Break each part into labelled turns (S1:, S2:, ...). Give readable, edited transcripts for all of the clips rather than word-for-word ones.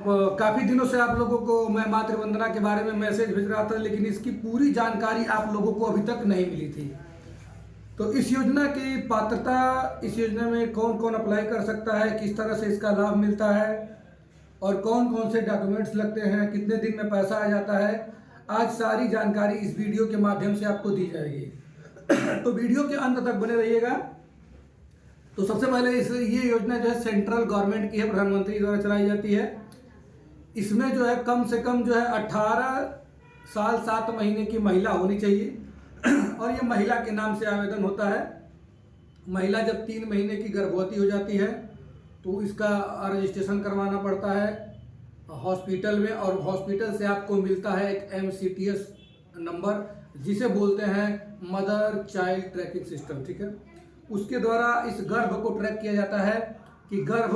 S1: काफ़ी दिनों से आप लोगों को मैं मातृ वंदना के बारे में मैसेज भेज रहा था, लेकिन इसकी पूरी जानकारी आप लोगों को अभी तक नहीं मिली थी। तो इस योजना की पात्रता, इस योजना में कौन कौन अप्लाई कर सकता है, किस तरह से इसका लाभ मिलता है और कौन कौन से डॉक्यूमेंट्स लगते हैं, कितने दिन में पैसा आ जाता है, आज सारी जानकारी इस वीडियो के माध्यम से आपको दी जाएगी। तो वीडियो के अंत तक बने रहिएगा। तो सबसे पहले ये योजना जो है सेंट्रल गवर्नमेंट की है, प्रधानमंत्री द्वारा चलाई जाती है। इसमें जो है कम से कम जो है 18 साल 7 महीने की महिला होनी चाहिए और ये महिला के नाम से आवेदन होता है। महिला जब 3 महीने की गर्भवती हो जाती है तो इसका रजिस्ट्रेशन करवाना पड़ता है हॉस्पिटल में, और हॉस्पिटल से आपको मिलता है एक MCTS नंबर, जिसे बोलते हैं मदर चाइल्ड ट्रैकिंग सिस्टम। ठीक है, उसके द्वारा इस गर्भ को ट्रैक किया जाता है कि गर्भ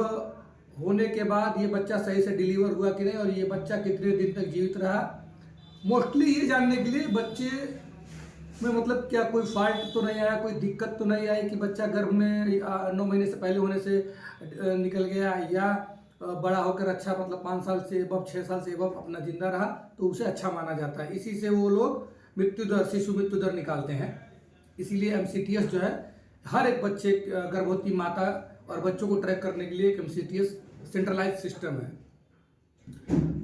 S1: होने के बाद ये बच्चा सही से डिलीवर हुआ कि नहीं और ये बच्चा कितने दिन तक जीवित रहा। मोस्टली ये जानने के लिए बच्चे में मतलब क्या कोई फॉल्ट तो नहीं आया, कोई दिक्कत तो नहीं आई कि बच्चा गर्भ में 9 महीने से पहले होने से निकल गया, या बड़ा होकर अच्छा मतलब 5 साल से एबव 6 साल से एबव अपना जिंदा रहा, तो उसे अच्छा माना जाता है। इसी से वो लोग मृत्यु दर, शिशु मृत्यु दर निकालते हैं। इसीलिए MCTS जो है हर एक बच्चे, गर्भवती माता और बच्चों को ट्रैक करने के लिए एक MCTS सेंट्रलाइज सिस्टम है।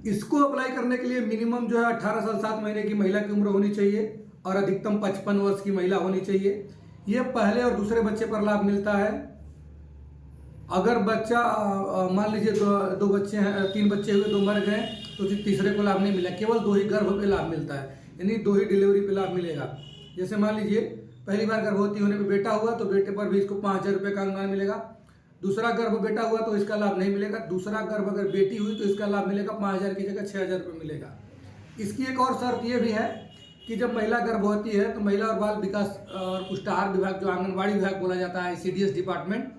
S1: इसको अप्लाई करने के लिए मिनिमम जो है 18 साल 7 महीने की महिला की उम्र होनी चाहिए और अधिकतम 55 वर्ष की महिला होनी चाहिए। ये पहले और दूसरे बच्चे पर लाभ मिलता है। अगर बच्चा मान लीजिए दो बच्चे हैं, 3 बच्चे हुए, 2 मर गए, तो तीसरे को लाभ नहीं मिला, केवल 2 ही गर्भ पे लाभ मिलता है, यानी 2 ही डिलीवरी पे लाभ मिलेगा। जैसे मान लीजिए पहली बार गर्भवती होने पे बेटा हुआ तो बेटे पर भी इसको 5000 रुपये का अनुदान मिलेगा। दूसरा गर्भ बेटा हुआ तो इसका लाभ नहीं मिलेगा। दूसरा गर्भ अगर बेटी हुई तो इसका लाभ मिलेगा 5000 की जगह 6000 रुपये मिलेगा। इसकी एक और शर्त ये भी है कि जब महिला गर्भवती है तो महिला और बाल विकास और पुष्टाहार विभाग, जो आंगनबाड़ी विभाग बोला जाता है, CDS डिपार्टमेंट,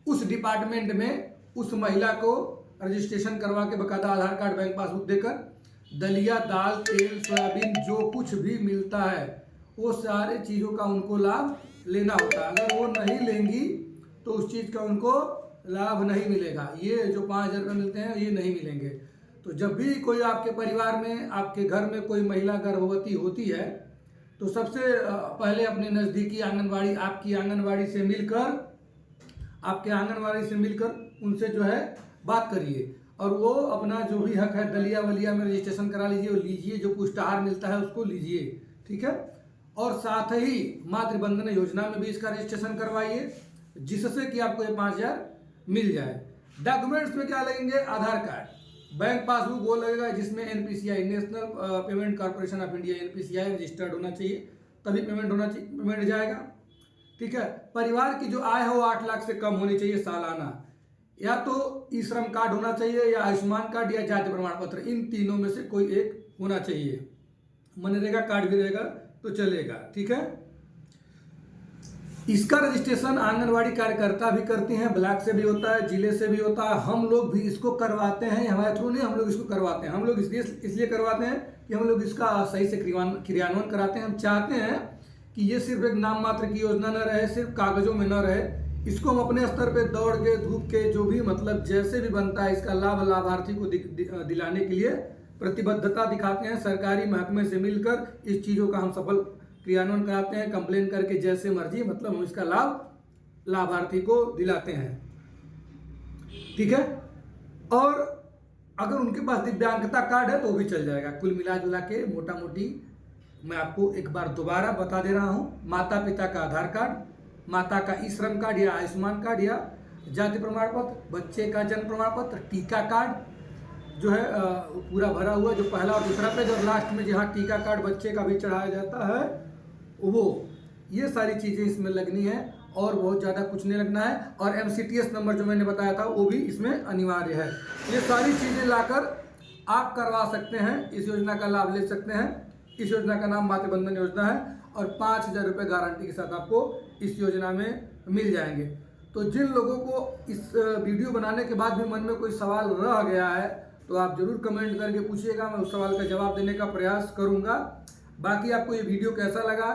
S1: उस डिपार्टमेंट में उस महिला को रजिस्ट्रेशन करवा के बकायदा आधार कार्ड, बैंक पासबुक देकर दलिया, दाल, तेल, सोयाबीन जो कुछ भी मिलता है वो सारे चीज़ों का उनको लाभ लेना होता है। अगर वो नहीं लेंगी तो उस चीज़ का उनको लाभ नहीं मिलेगा। ये जो 5000 रुपये मिलते हैं ये नहीं मिलेंगे। तो जब भी कोई आपके परिवार में, आपके घर में कोई महिला गर्भवती होती है तो सबसे पहले अपने नज़दीकी आंगनबाड़ी, आपकी आंगनबाड़ी से मिलकर, आपके आंगनबाड़ी से मिलकर उनसे जो है बात करिए और वो अपना जो भी हक है दलिया वलिया में रजिस्ट्रेशन करा लीजिए और लीजिए, जो पुष्टाहार मिलता है उसको लीजिए। ठीक है, और साथ ही मातृ वंदना योजना में भी इसका रजिस्ट्रेशन करवाइए, जिससे कि आपको ये 5000 मिल जाए। डॉक्यूमेंट्स में क्या लगेंगे? आधार कार्ड, बैंक पासबुक वो लगेगा जिसमें NPCI, national payment corporation of India, NPCI registered होना चाहिए, तभी पेमेंट होना चाहिए, पेमेंट जाएगा। ठीक है, परिवार की जो आय है वो 8 लाख से कम होनी चाहिए सालाना, या तो ई श्रम कार्ड होना चाहिए, या आयुष्मान कार्ड, या जाति प्रमाण पत्र, इन तीनों में से कोई एक होना चाहिए। मनरेगा कार्ड भी रहेगा तो चलेगा। ठीक है, इसका रजिस्ट्रेशन आंगनवाड़ी कार्यकर्ता भी करती हैं, ब्लॉक से भी होता है, जिले से भी होता है। हम लोग भी इसको करवाते हैं, हमारे थ्रू नहीं, हम लोग इसको करवाते हैं। हम लोग इसलिए करवाते हैं कि हम लोग इसका सही से क्रियान्वयन कराते हैं। हम चाहते हैं कि ये सिर्फ एक नाम मात्र की योजना न रहे, सिर्फ कागजों में न रहे, इसको हम अपने स्तर पे दौड़ के, धूप के, जो भी मतलब जैसे भी बनता है, इसका लाभ लाभार्थी को दिलाने के लिए प्रतिबद्धता दिखाते हैं। सरकारी महकमे से मिलकर इस चीज़ों का हम सफल क्रियान्वयन कराते हैं, कंप्लेन करके जैसे मर्जी, मतलब हम इसका लाभ लाभार्थी को दिलाते हैं। ठीक है, और अगर उनके पास दिव्यांगता कार्ड है तो भी चल जाएगा। कुल मिला जुला के मोटा मोटी मैं आपको एक बार दोबारा बता दे रहा हूँ, माता पिता का आधार कार्ड, माता का ई श्रम कार्ड या आयुष्मान कार्ड या जाति प्रमाण पत्र, बच्चे का जन्म प्रमाण पत्र, टीका कार्ड जो है पूरा भरा हुआ, जो पहला और दूसरा पेज, और लास्ट में जहाँ टीका कार्ड बच्चे का भी चढ़ाया जाता है वो, ये सारी चीज़ें इसमें लगनी है और बहुत ज़्यादा कुछ नहीं लगना है। और MCTS नंबर जो मैंने बताया था वो भी इसमें अनिवार्य है। ये सारी चीज़ें लाकर आप करवा सकते हैं, इस योजना का लाभ ले सकते हैं। इस योजना का नाम मातृ वंदन योजना है और 5000 रुपये गारंटी के साथ आपको इस योजना में मिल जाएंगे। तो जिन लोगों को इस वीडियो बनाने के बाद भी मन में कोई सवाल रह गया है तो आप ज़रूर कमेंट करके पूछिएगा, मैं उस सवाल का जवाब देने का प्रयास करूँगा। बाकी आपको ये वीडियो कैसा लगा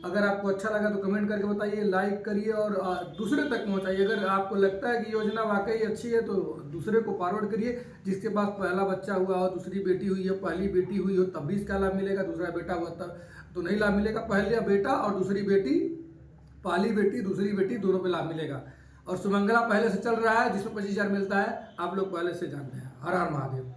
S1: अगर आपको अच्छा लगा तो कमेंट करके बताइए, लाइक करिए और दूसरे तक पहुंचाइए। अगर आपको लगता है कि योजना वाकई अच्छी है तो दूसरे को फॉरवर्ड करिए। जिसके पास पहला बच्चा हुआ हो, दूसरी बेटी हुई हो, पहली बेटी हुई हो तब भी इसका लाभ मिलेगा, दूसरा बेटा हुआ तब तो नहीं लाभ मिलेगा। पहले बेटा और दूसरी बेटी, पहली बेटी दूसरी बेटी दोनों पे लाभ मिलेगा। और सुमंगला पहले से चल रहा है जिसमें 25,000 मिलता है, आप लोग पहले से जानते हैं। हर हर महादेव।